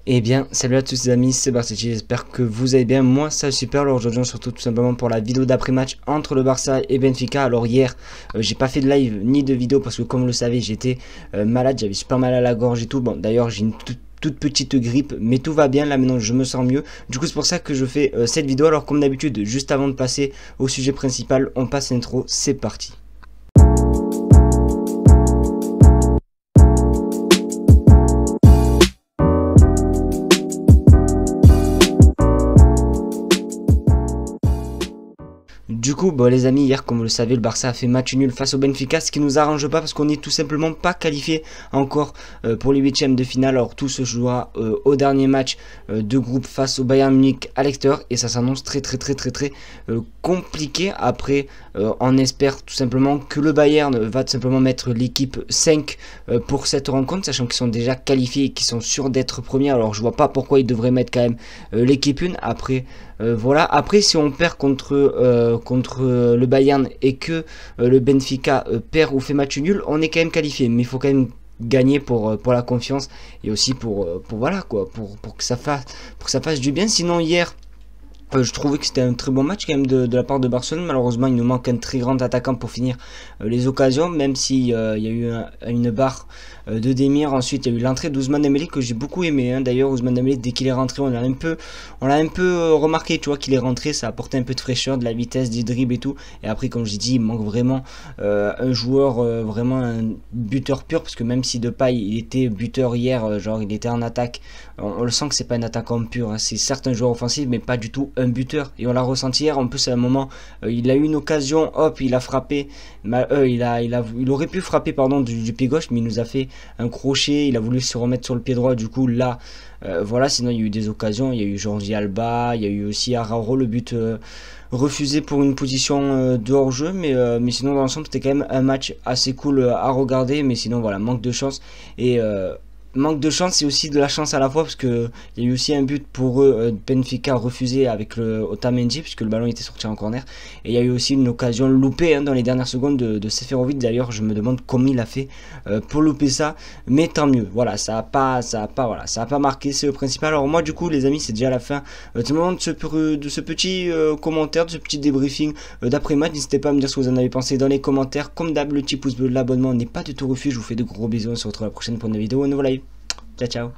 Eh bien, salut à tous les amis, c'est Barça, j'espère que vous allez bien. Moi, ça super. Alors aujourd'hui, on se retrouve tout simplement pour la vidéo d'après-match entre le Barça et Benfica. Alors hier, j'ai pas fait de live ni de vidéo parce que comme vous le savez, j'étais malade, j'avais super mal à la gorge et tout. Bon, d'ailleurs, j'ai une toute petite grippe, mais tout va bien là maintenant, je me sens mieux. Du coup, c'est pour ça que je fais cette vidéo. Alors comme d'habitude, juste avant de passer au sujet principal, on passe l'intro, c'est parti. Du coup, bon, les amis, hier, comme vous le savez, le Barça a fait match nul face au Benfica, ce qui nous arrange pas parce qu'on n'est tout simplement pas qualifié encore pour les huitièmes de finale. Alors tout se jouera au dernier match de groupe face au Bayern Munich à l'extérieur et ça s'annonce très compliqué. Après, on espère tout simplement que le Bayern va tout simplement mettre l'équipe 5 pour cette rencontre, sachant qu'ils sont déjà qualifiés et qu'ils sont sûrs d'être premiers. Alors je vois pas pourquoi ils devraient mettre quand même l'équipe 1. Après, voilà. Après, si on perd contre le Bayern et que le Benfica perd ou fait match nul, on est quand même qualifié. Mais il faut quand même gagner pour la confiance et aussi pour voilà quoi, pour que ça fasse du bien. Sinon hier, je trouvais que c'était un très bon match quand même de la part de Barcelone. Malheureusement, il nous manque un très grand attaquant pour finir les occasions, même si il y a eu une barre de Demir. Ensuite, il y a eu l'entrée d'Ousmane Dembélé que j'ai beaucoup aimé. Hein. D'ailleurs, Ousmane Dembélé, dès qu'il est rentré, on l'a un peu remarqué, tu vois, qu'il est rentré, ça a apporté un peu de fraîcheur, de la vitesse, du dribble et tout. Et après, comme j'ai dit, il manque vraiment un joueur, vraiment un buteur pur, parce que même si Depay, il était buteur hier, genre il était en attaque, on le sent que c'est pas un attaquant pur. Hein. C'est certes un joueur offensif, mais pas du tout un buteur, et on l'a ressenti hier. En plus, à un moment, il a eu une occasion, hop, il a frappé, il aurait pu frapper, pardon, du pied gauche, mais il nous a fait un crochet, il a voulu se remettre sur le pied droit, du coup là, voilà. Sinon il y a eu des occasions, il y a eu Jordi Alba, il y a eu aussi Araujo, le but refusé pour une position de hors-jeu, mais sinon dans l'ensemble c'était quand même un match assez cool à regarder. Mais sinon voilà, manque de chance et manque de chance et aussi de la chance à la fois, parce que il y a eu aussi un but pour eux, Benfica refusé avec le Otamendi puisque le ballon était sorti en corner, et il y a eu aussi une occasion loupée dans les dernières secondes de Seferovic. D'ailleurs je me demande comment il a fait pour louper ça, mais tant mieux. Voilà, ça a pas marqué, c'est le principal. Alors moi du coup les amis, c'est déjà la fin de ce petit commentaire, de ce petit débriefing d'après match. N'hésitez pas à me dire ce que vous en avez pensé dans les commentaires. Comme d'hab, le petit pouce bleu, l'abonnement n'est pas du tout refus. Je vous fais de gros bisous, on se retrouve la prochaine pour une vidéo, un nouveau live. Ciao ciao.